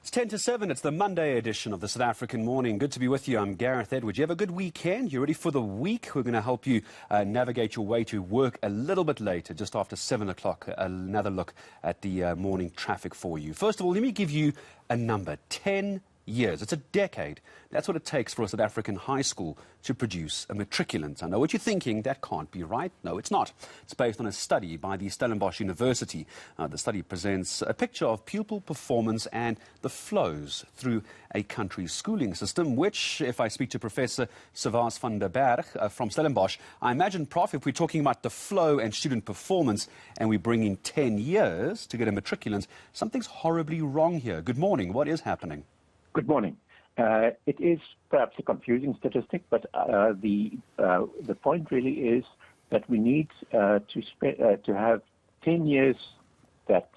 It's 10 to 7. It's the Monday edition of the South African Morning. Good to be with you. I'm Gareth Edwards. You have a good weekend? You ready for the week? We're going to help you navigate your way to work a little bit later, just after 7 o'clock. Another look at the morning traffic for you. First of all, let me give you a number. 10 years. It's a decade. That's what it takes for a South African high school to produce a matriculant. I know what you're thinking. That can't be right. No, it's not. It's based on a study by the Stellenbosch University. The study presents a picture of pupil performance and the flows through a country's schooling system, which, if I speak to Professor Servaas van der Berg from Stellenbosch, I imagine, Prof, if we're talking about the flow and student performance and we bring in 10 years to get a matriculant, something's horribly wrong here. Good morning. What is happening? Good morning. It is perhaps a confusing statistic, but the point really is that we need to have 10 years that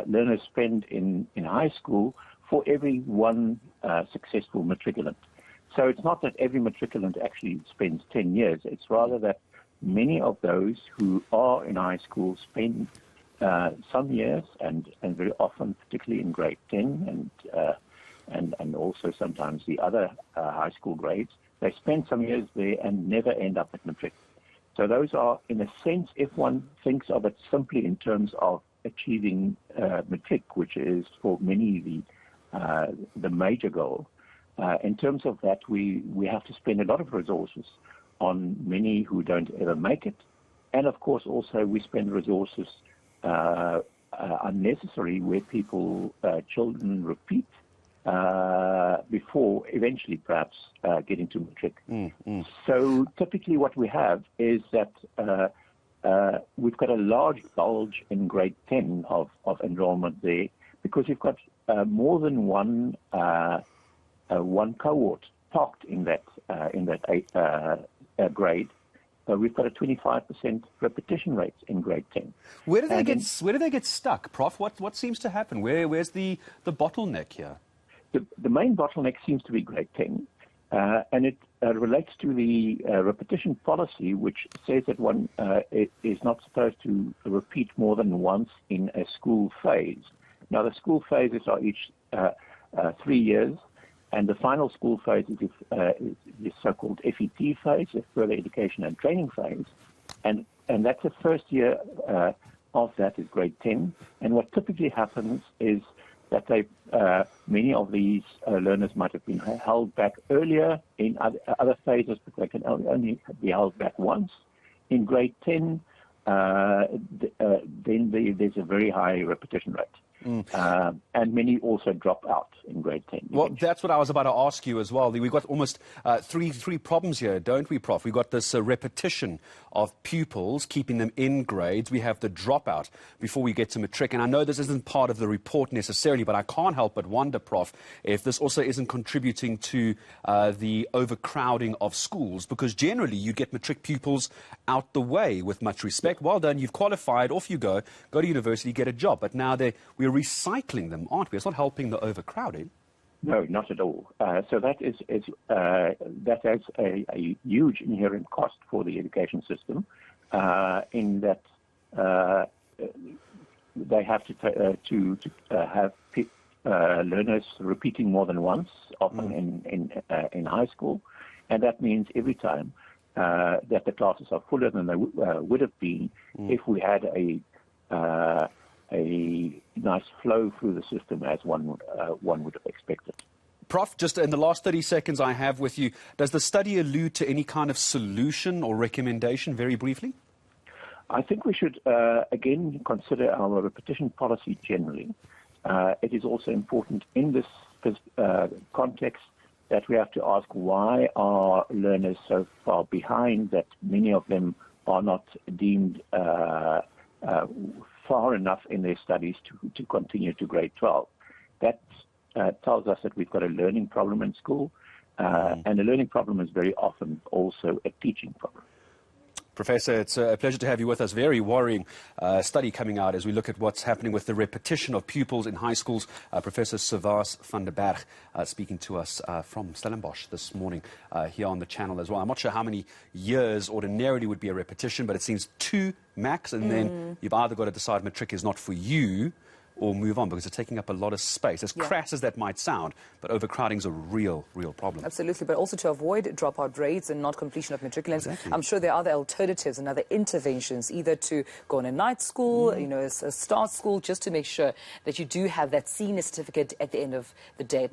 learners spend in high school for every one successful matriculant. So it's not that every matriculant actually spends 10 years. It's rather that many of those who are in high school spend some years, and very often, particularly in grade 10 and also sometimes the other high school grades, they spend some years there and never end up at matric. So those are, in a sense, if one thinks of it simply in terms of achieving matric, which is for many the major goal, in terms of that, we have to spend a lot of resources on many who don't ever make it. And of course, also we spend resources unnecessary where children repeat before eventually perhaps getting to matric. So typically what we have is that we've got a large bulge in grade 10 of enrollment there, because you've got more than one cohort parked in that grade. We've got a 25% repetition rate in grade 10. Where do they get stuck, Prof? What seems to happen? Where's the bottleneck here? The main bottleneck seems to be grade 10, and it relates to the repetition policy, which says that one is not supposed to repeat more than once in a school phase. Now, the school phases are each 3 years, and the final school phase is the so-called FET phase, the further education and training phase, and that's the first year of that is grade 10. And what typically happens is that many of these learners might have been held back earlier in other phases, but they can only be held back once. In grade 10, then there's a very high repetition rate. And many also drop out in grade 10. Well, that's what I was about to ask you as well. We've got almost three problems here, don't we, Prof? We've got this repetition of pupils, keeping them in grades. We have the dropout before we get to matric. And I know this isn't part of the report necessarily, but I can't help but wonder, Prof, if this also isn't contributing to the overcrowding of schools, because generally you get matric pupils out the way with much respect. Well done, you've qualified, off you go to university, get a job. But now we're recycling them, aren't we? It's not helping the overcrowding. No, not at all. So that has a huge inherent cost for the education system, in that they have to have learners repeating more than once, often in high school, and that means every time that the classes are fuller than they would have been if we had a nice flow through the system, as one would have expected. Prof, just in the last 30 seconds I have with you, does the study allude to any kind of solution or recommendation, very briefly? I think we should, again, consider our repetition policy generally. It is also important in this context that we have to ask, why are learners so far behind that many of them are not deemed far enough in their studies to continue to grade 12. That tells us that we've got a learning problem in school, and a learning problem is very often also a teaching problem. Professor, it's a pleasure to have you with us. Very worrying study coming out as we look at what's happening with the repetition of pupils in high schools. Professor Servaas van der Berg speaking to us from Stellenbosch this morning here on the channel as well. I'm not sure how many years ordinarily would be a repetition, but it seems 2 max, and then you've either got to decide matric is not for you, or move on because it's taking up a lot of space. As crass as that might sound, but overcrowding is a real problem. Absolutely, but also to avoid dropout rates and not completion of matriculants, I'm sure there are other alternatives and other interventions, either to go on a night school, you know, a start school, just to make sure that you do have that senior certificate at the end of the day.